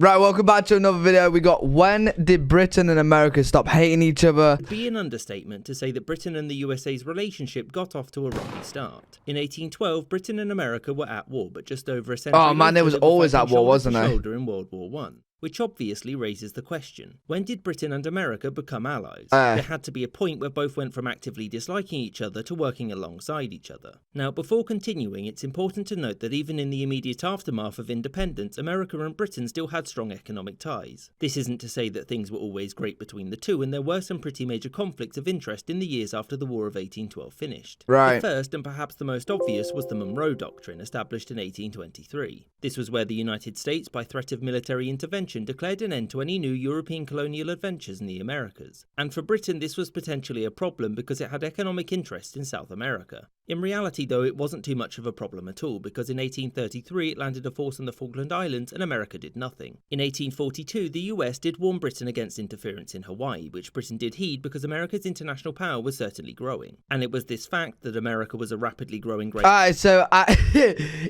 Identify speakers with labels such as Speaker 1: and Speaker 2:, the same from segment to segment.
Speaker 1: Right, welcome back to another video. We got, when did Britain and America stop hating each other?
Speaker 2: It would be an understatement to say that Britain and the USA's relationship got off to a rocky start. In 1812, Britain and America were at war, but just over a century
Speaker 1: Oh man, they was always at war, wasn't they?
Speaker 2: Shoulder in World War I. Which obviously raises the question, when did Britain and America become allies? There had to be a point where both went from actively disliking each other to working alongside each other. Now, before continuing, it's important to note that even in the immediate aftermath of independence, America and Britain still had strong economic ties. This isn't to say that things were always great between the two, and there were some pretty major conflicts of interest in the years after the War of 1812 finished.
Speaker 1: Right.
Speaker 2: The first, and perhaps the most obvious, was the Monroe Doctrine, established in 1823. This was where the United States, by threat of military intervention, declared an end to any new European colonial adventures in the Americas. And for Britain, this was potentially a problem because it had economic interests in South America. In reality, though, it wasn't too much of a problem at all, because in 1833 it landed a force on the Falkland Islands and America did nothing. In 1842, the US did warn Britain against interference in Hawaii, which Britain did heed because America's international power was certainly growing. And it was this fact that America was a rapidly growing great...
Speaker 1: Alright, so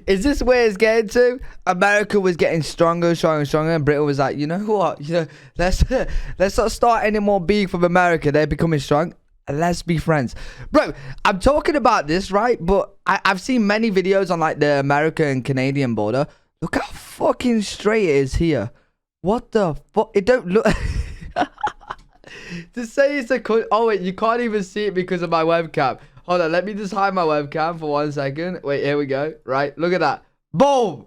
Speaker 1: is this where it's getting to? America was getting stronger, and Britain was like, you know what? Let's not start any more beef with America. They're becoming strong. Let's be friends. Bro, I'm talking about this, right? But I've seen many videos on like the American and Canadian border. Look how fucking straight it is here. What the fuck? It don't look... To say it's a... Oh, wait, you can't even see it because of my webcam. Hold on, let me just hide my webcam for 1 second. Wait, here we go. Right, look at that. Boom!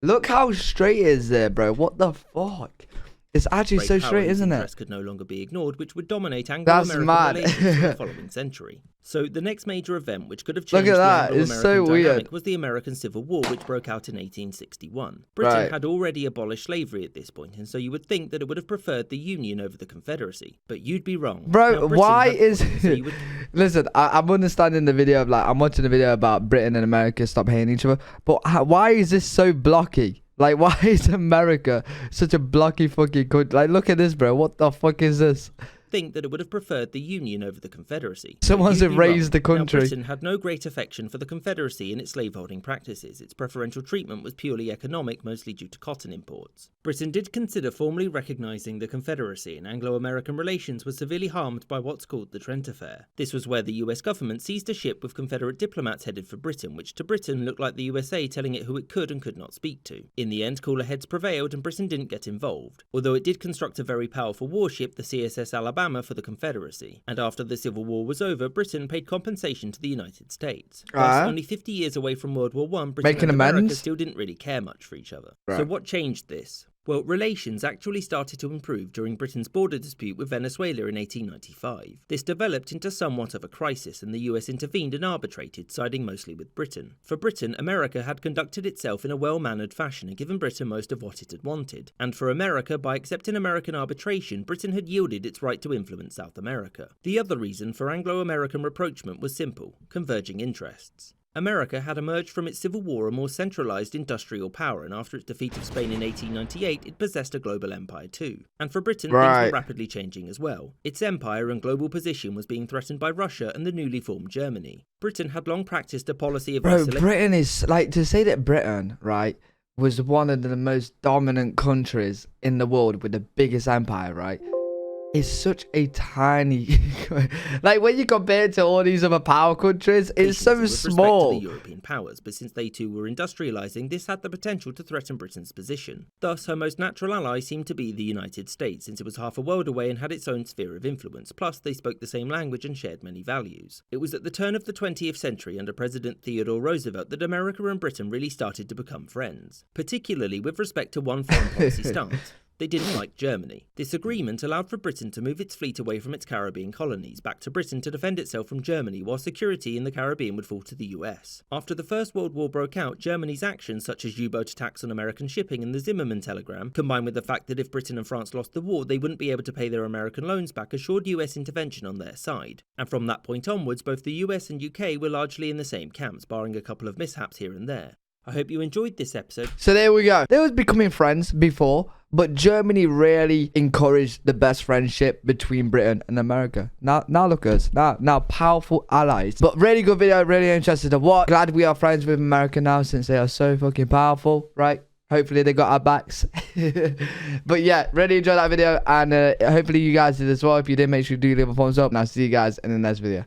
Speaker 1: Look how straight it is there, bro. What the fuck? It's actually so straight, isn't it?
Speaker 2: Could no longer be ignored, which would dominate Anglo-American relations in the following century. So the next major event which could have changed the Anglo-American dynamic was the American Civil War, which broke out in 1861. Britain had already abolished slavery at this point, and so you would think that it would have preferred the Union over the Confederacy. But you'd be wrong.
Speaker 1: Bro, why is... Listen, I'm understanding the video of like... I'm watching the video about Britain and America stop hating each other. But why is this so blocky? Like, why is America such a blocky fucking country? Like, look at this, bro. What the fuck is this?
Speaker 2: Think that it would have preferred the Union over the Confederacy.
Speaker 1: Someone's erased the country.
Speaker 2: Now, Britain had no great affection for the Confederacy in its slaveholding practices. Its preferential treatment was purely economic, mostly due to cotton imports. Britain did consider formally recognising the Confederacy, and Anglo-American relations were severely harmed by what's called the Trent Affair. This was where the US government seized a ship with Confederate diplomats headed for Britain, which to Britain looked like the USA telling it who it could and could not speak to. In the end, cooler heads prevailed and Britain didn't get involved, although it did construct a very powerful warship, the CSS Alabama, for the Confederacy, and after the Civil War was over, Britain paid compensation to the United States. Whilst only 50 years away from World War I, Britain and America still didn't really care much for each other. So what changed this? Well, relations actually started to improve during Britain's border dispute with Venezuela in 1895. This developed into somewhat of a crisis, and the US intervened and arbitrated, siding mostly with Britain. For Britain, America had conducted itself in a well-mannered fashion and given Britain most of what it had wanted. And for America, by accepting American arbitration, Britain had yielded its right to influence South America. The other reason for Anglo-American rapprochement was simple: converging interests. America had emerged from its Civil War a more centralised industrial power, and after its defeat of Spain in 1898, it possessed a global empire too. And for Britain, things were rapidly changing as well. Its empire and global position was being threatened by Russia and the newly formed Germany. Britain had long practiced a policy of...
Speaker 1: Britain is, like, to say that Britain, right, was one of the most dominant countries in the world with the biggest empire, right? It's such a tiny... like, when you compare it to all these other power countries, it's so small.
Speaker 2: To the European powers, but since they too were industrialising, this had the potential to threaten Britain's position. Thus, her most natural ally seemed to be the United States, since it was half a world away and had its own sphere of influence, plus they spoke the same language and shared many values. It was at the turn of the 20th century under President Theodore Roosevelt that America and Britain really started to become friends, particularly with respect to one foreign policy stance. They didn't like Germany. This agreement allowed for Britain to move its fleet away from its Caribbean colonies, back to Britain to defend itself from Germany, while security in the Caribbean would fall to the US. After the First World War broke out, Germany's actions, such as U-boat attacks on American shipping and the Zimmermann telegram, combined with the fact that if Britain and France lost the war, they wouldn't be able to pay their American loans back, assured US intervention on their side. And from that point onwards, both the US and UK were largely in the same camps, barring a couple of mishaps here and there. I hope you enjoyed this episode.
Speaker 1: So there we go. They was becoming friends before, but Germany really encouraged the best friendship between Britain and America. Now look at us. Now powerful allies. But really good video. Really interested to watch. Glad we are friends with America now, since they are so fucking powerful, right? Hopefully they got our backs. But yeah, really enjoyed that video, and hopefully you guys did as well. If you did, make sure you do leave a thumbs up, and I'll see you guys in the next video.